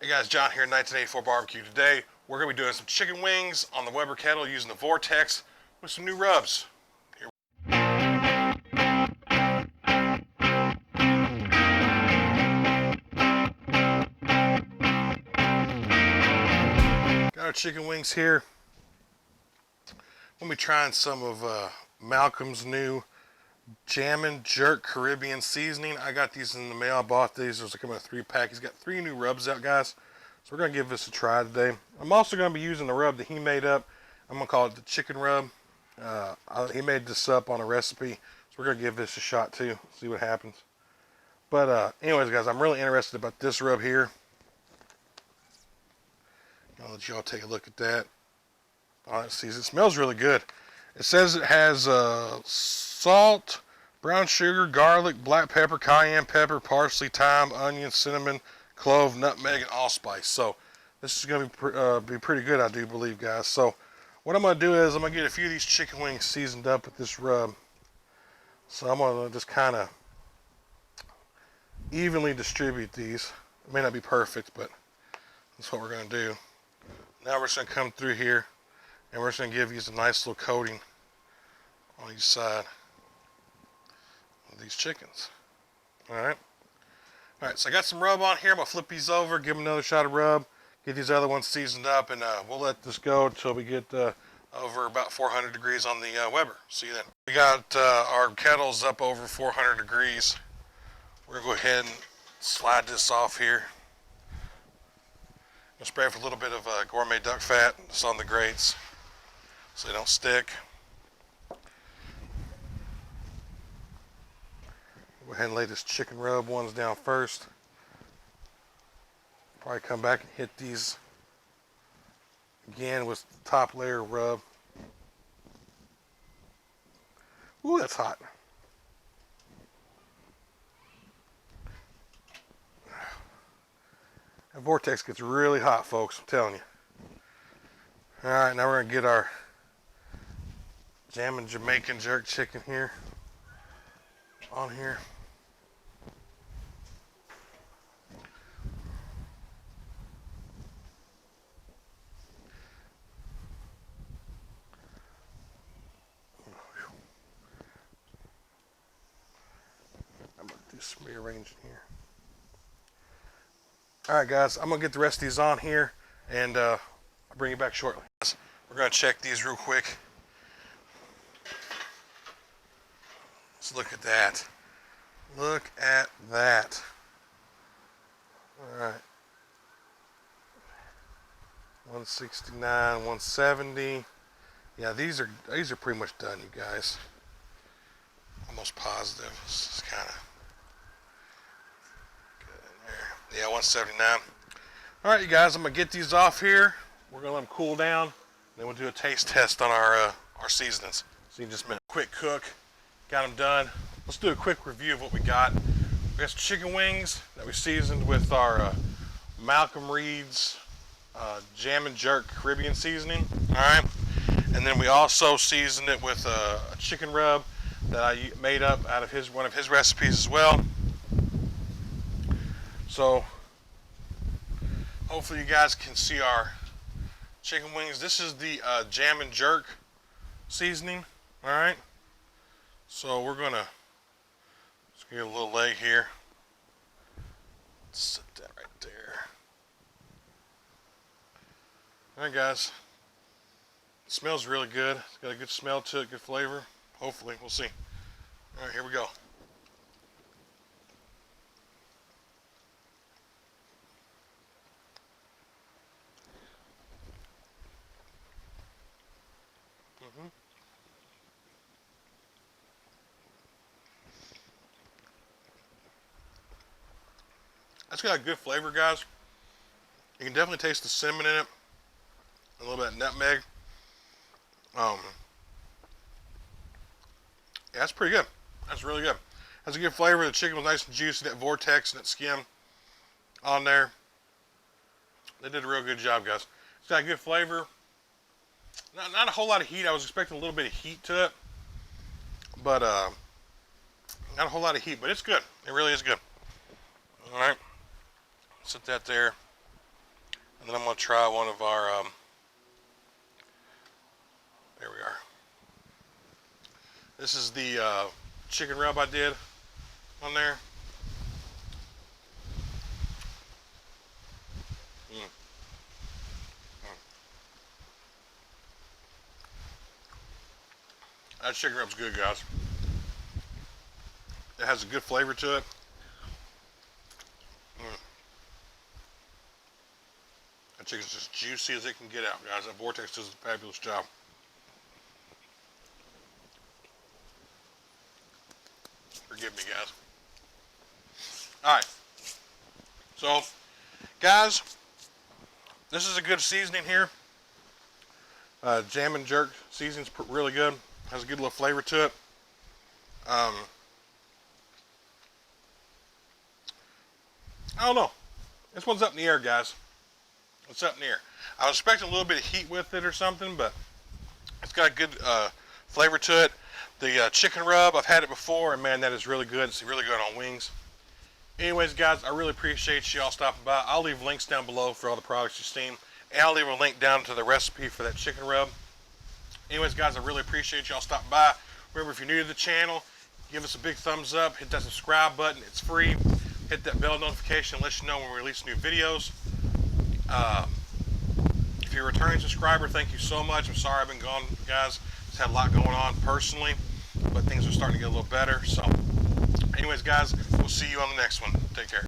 Hey guys, John here, 1984 Barbecue. Today we're going to be doing some chicken wings on the Weber kettle using the vortex with some new rubs. Got our chicken wings here. We'll be trying some of Malcom's new Jammin Jerk Caribbean seasoning. I got these in the mail. I bought these. There's like a 3-pack. He's got 3 new rubs out, guys. So we're going to give this a try today. I'm also going to be using the rub that he made up. I'm going to call it the chicken rub. He made this up on a recipe. So we're going to give this a shot too. See what happens. But anyways, guys, I'm really interested about this rub here. I'll let y'all take a look at that. Oh, it smells really good. It says it has salt, brown sugar, garlic, black pepper, cayenne pepper, parsley, thyme, onion, cinnamon, clove, nutmeg, and allspice. So this is going to be pretty good, I do believe, guys. So what I'm going to do is I'm going to get a few of these chicken wings seasoned up with this rub. So I'm going to just kind of evenly distribute these. It may not be perfect, but that's what we're going to do. Now we're just going to come through here and we're just going to give these a nice little coating on each side of these chickens. Alright, so I got some rub on here. I'm going to flip these over, give them another shot of rub, get these other ones seasoned up, and we'll let this go until we get over about 400 degrees on the Weber. See you then. We got our kettles up over 400 degrees. We're going to go ahead and slide this off here. I'm going to spray it with a little bit of gourmet duck fat just on the grates so they don't stick. Go ahead and lay this chicken rub ones down first. Probably come back and hit these again with the top layer of rub. Ooh, that's hot. That vortex gets really hot, folks, I'm telling you. Alright, now we're going to get our Jammin Jamaican jerk chicken here on here. I'm going to do some rearranging here. Alright guys, I'm going to get the rest of these on here and I'll bring you back shortly. We're going to check these real quick. Let's look at that. Look at that. Alright. 169, 170. Yeah, these are pretty much done, you guys. Almost positive. This is kind of good in there. Yeah, 179. Alright, you guys, I'm going to get these off here. We're going to let them cool down. Then we'll do a taste test on our seasonings. See you in just a minute. Quick cook. Got them done. Let's do a quick review of what we got. We got some chicken wings that we seasoned with our Malcom Reed's Jammin Jerk Caribbean seasoning. Alright. And then we also seasoned it with a chicken rub that I made up out of one of his recipes as well. So hopefully you guys can see our chicken wings. This is the Jammin Jerk seasoning. Alright. So we're gonna just get a little leg here. Set that right there. Alright guys. It smells really good. It's got a good smell to it, good flavor. Hopefully, we'll see. Alright, here we go. That's got a good flavor, guys. You can definitely taste the cinnamon in it. A little bit of nutmeg. Yeah, that's pretty good. That's really good. Has a good flavor. The chicken was nice and juicy. That vortex and that skin on there. They did a real good job, guys. It's got a good flavor. Not a whole lot of heat. I was expecting a little bit of heat to it. But not a whole lot of heat. But it's good. It really is good. Alright. Set that there. And then I'm going to try one of our, there we are. This is the chicken rub I did on there. That chicken rub's good, guys. It has a good flavor to it. That chicken's as juicy as it can get out, guys. That Vortex does a fabulous job. Forgive me, guys. Alright. So, guys, this is a good seasoning here. Jammin Jerk seasoning's really good. Has a good little flavor to it. I don't know. This one's up in the air, guys. It's up in the air. I was expecting a little bit of heat with it or something, but it's got a good flavor to it. The chicken rub, I've had it before, and man, that is really good. It's really good on wings. Anyways, guys, I really appreciate y'all stopping by. I'll leave links down below for all the products you've seen, and I'll leave a link down to the recipe for that chicken rub. Anyways, guys, I really appreciate y'all stopping by. Remember, if you're new to the channel, give us a big thumbs up. Hit that subscribe button. It's free. Hit that bell notification. Let you know when we release new videos. If you're a returning subscriber, thank you so much. I'm sorry I've been gone, guys. Just had a lot going on personally, but things are starting to get a little better. So, anyways, guys, we'll see you on the next one. Take care.